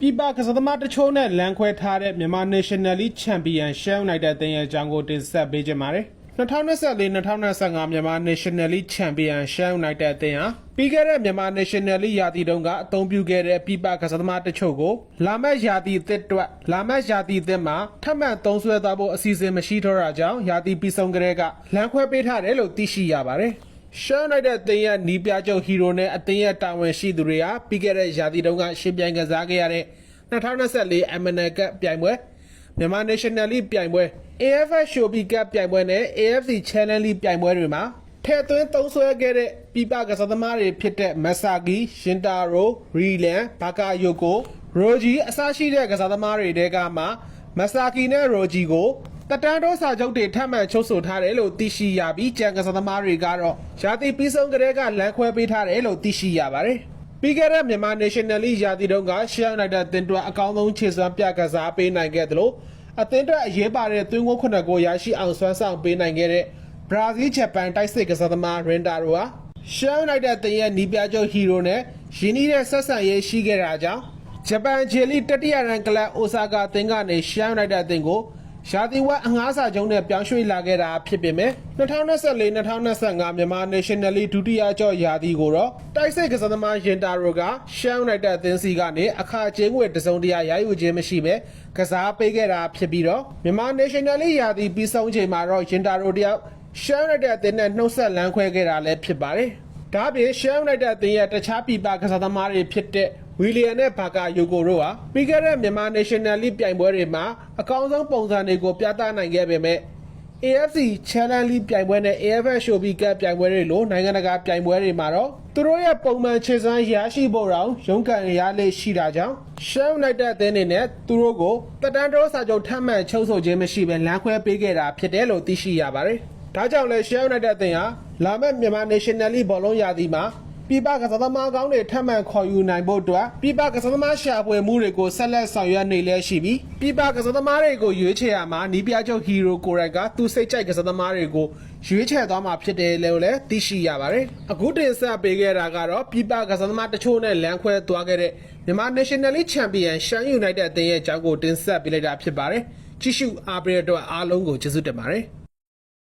ပြည်ပကစားသမားတချို့နဲ့လမ်းခွဲထားတဲ့မြန်မာ National League Champion Sheffield United အသင်းရဲ့အကြောင်းကိုတင်ဆက်ပေးကြပါမယ်။2024-2025 မြန်မာ National League Champion Sheffield United အသင်းဟာပြီးခဲ့တဲ့မြန်မာ National League ရာသီတုန်းကအသုံးပြုခဲ့တဲ့ပြည်ပကစားသမားတချို့ကိုလာမယ့်ရာသီသစ်မှာထပ်မံသုံးစွဲသွားဖို့အစီအစဉ်မရှိတော့တာကြောင့်ရာသီပြီးဆုံးကတည်းကလမ်းခွဲပေးထားတယ်လို့သိရှိရပါတယ်။ Sheffield United အသင်းရဲ့နီးပြချုပ်ဟီရိုနဲ့အသင်းရဲ့တာဝန်ရှိသူတွေဟာပြီးခဲ့တဲ့ရာသီတုန်းကရှင်ပြိုင်ကစားခဲ့ရတဲ့2024 MNL Cup ပြိုင်ပွဲမြန်မာ National League ပြိုင်ပွဲ AFF Showbie Cup ပြိုင်ပွဲနဲ့ AFC Challenge League ပြိုင်ပွဲတွေမှာထည့်သွင်းသုံးစွဲခဲ့တဲ့ပြည်ပကစားသမားတွေဖြစ်တဲ့မက်ဆာဂီရှင်တာရိုရီလန်ဘာကာယိုကိုရိုဂျီအစရှိတဲ့ကစားသမားတွေတဲကမှမက်ဆာဂီနဲ့ရိုဂျီကိုတက်တန်းတိုးစာချုပ်တွေထပ်မံချုပ်ဆိုထားတယ်လို့သိရှိရပြီးကြံကစားသမားတွေကတော့ရာသီပြီးဆုံးကတည်းကလမ်းခွဲပေးထားတယ်လို့သိရှိရပါတယ်။ပြီးခဲ့တဲ့မြန်မာ National League ရာသီတုန်းက Sheffield United အသင်းအတွက်အကောင်းဆုံးခြေစွမ်းပြကစားပေးနိုင်ခဲ့သလိုအသင်းအတွက်အရေးပါတဲ့သွင်းကို9ကိုရရှိအောင်စွမ်းဆောင်ပေးနိုင်ခဲ့တဲ့ဘရာဇီးဂျပန်တိုက်စစ်ကစားသမားရင်တာရိုဟာ Sheffield United အသင်းရဲ့နီးပြချုပ်ဟီရိုနဲ့ရင်းနှီးတဲ့ဆက်ဆံရေးရှိခဲ့တာကြောင့်ဂျပန်ဂျေလီတတိယရန်ကလပ်အိုဆာကာအသင်းကနေ Sheffield United အသင်းကိုရာသီဝက်အငှားစာချုပ်နဲ့ပြောင်းရွှေ့လာခဲ့တာဖြစ်ပေမဲ့2024-2025 မြန်မာ National League ဒုတိယကျော့ရာသီကိုတော့တိုက်စစ်ကစားသမားရင်တာရိုက Sheffield United အသင်းစီကနေအခါကျင်းငွေတစုံတရာရယူခြင်းမရှိဘဲကစားပေးခဲ့တာဖြစ်ပြီးတော့မြန်မာ National League ရာသီပြီးဆုံးချိန်မှာတော့ရင်တာရိုတယောက် Sheffield United အသင်းနဲ့နှုတ်ဆက်လမ်းခွဲခဲ့တာလည်းဖြစ်ပါတယ်။ဒါ့အပြင် Sheffield United အသင်းရဲ့တခြားပြည်ပကစားသမားတွေဖြစ်တဲ့ဝီလီယံနဲ့ဘာကာယိုကိုတို့ဟာပြီးခဲ့တဲ့မြန်မာ National League ပြိုင်ပွဲတွေမှာအကောင်းဆုံးပုံစံတွေကိုပြသနိုင်ခဲ့ပေမဲ့ AFC Challenge League ပြိုင်ပွဲနဲ့ AFF Showbie Cup ပြိုင်ပွဲတွေလိုနိုင်ငံတကာပြိုင်ပွဲတွေမှာတော့သူတို့ရဲ့ပုံမှန်ခြေစွမ်းရရှိဖို့တောင်ရုန်းကန်ရလေရှိတာကြောင့် Sheffield United အသင်းအနေနဲ့သူတို့ကိုတက်တန်းတိုးစာချုပ်ထပ်မံချုပ်ဆိုခြင်းမရှိဘဲလမ်းခွဲပေးခဲ့တာဖြစ်တယ်လို့သိရှိရပါတယ်။ဒါကြောင့်လည်း Sheffield United အသင်းဟာလာမယ့်မြန်မာ National League ဘောလုံးရာသီမှာပြည်ပကစားသမားကောင်းတွေထပ်မံခေါ်ယူနိုင်ဖို့အတွက်ပြည်ပကစားသမားရှာဖွေမှုတွေကိုဆက်လက်ဆောင်ရွက်နေလဲရှိပြီးပြည်ပကစားသမားတွေကိုရွေးချယ်ရမှာနီးပြချုပ်ဟီရိုကိုရိုက်ကသူစိတ်ကြိုက်ကစားသမားတွေကိုရွေးချယ်သွားမှာဖြစ်တယ်လို့လည်းသိရှိရပါတယ်။အခုတင်ဆက်ပေးခဲ့တာကတော့ပြည်ပကစားသမားတချို့နဲ့လမ်းခွဲသွားခဲ့တဲ့မြန်မာ National League Champion Sheffield United အသင်းရဲ့အကြောင်းကိုတင်ဆက်ပေးလိုက်တာဖြစ်ပါတယ်။ကြည့်ရှုအားပေးတဲ့အတွက်အားလုံးကိုကျေးဇူးတင်ပါတယ်။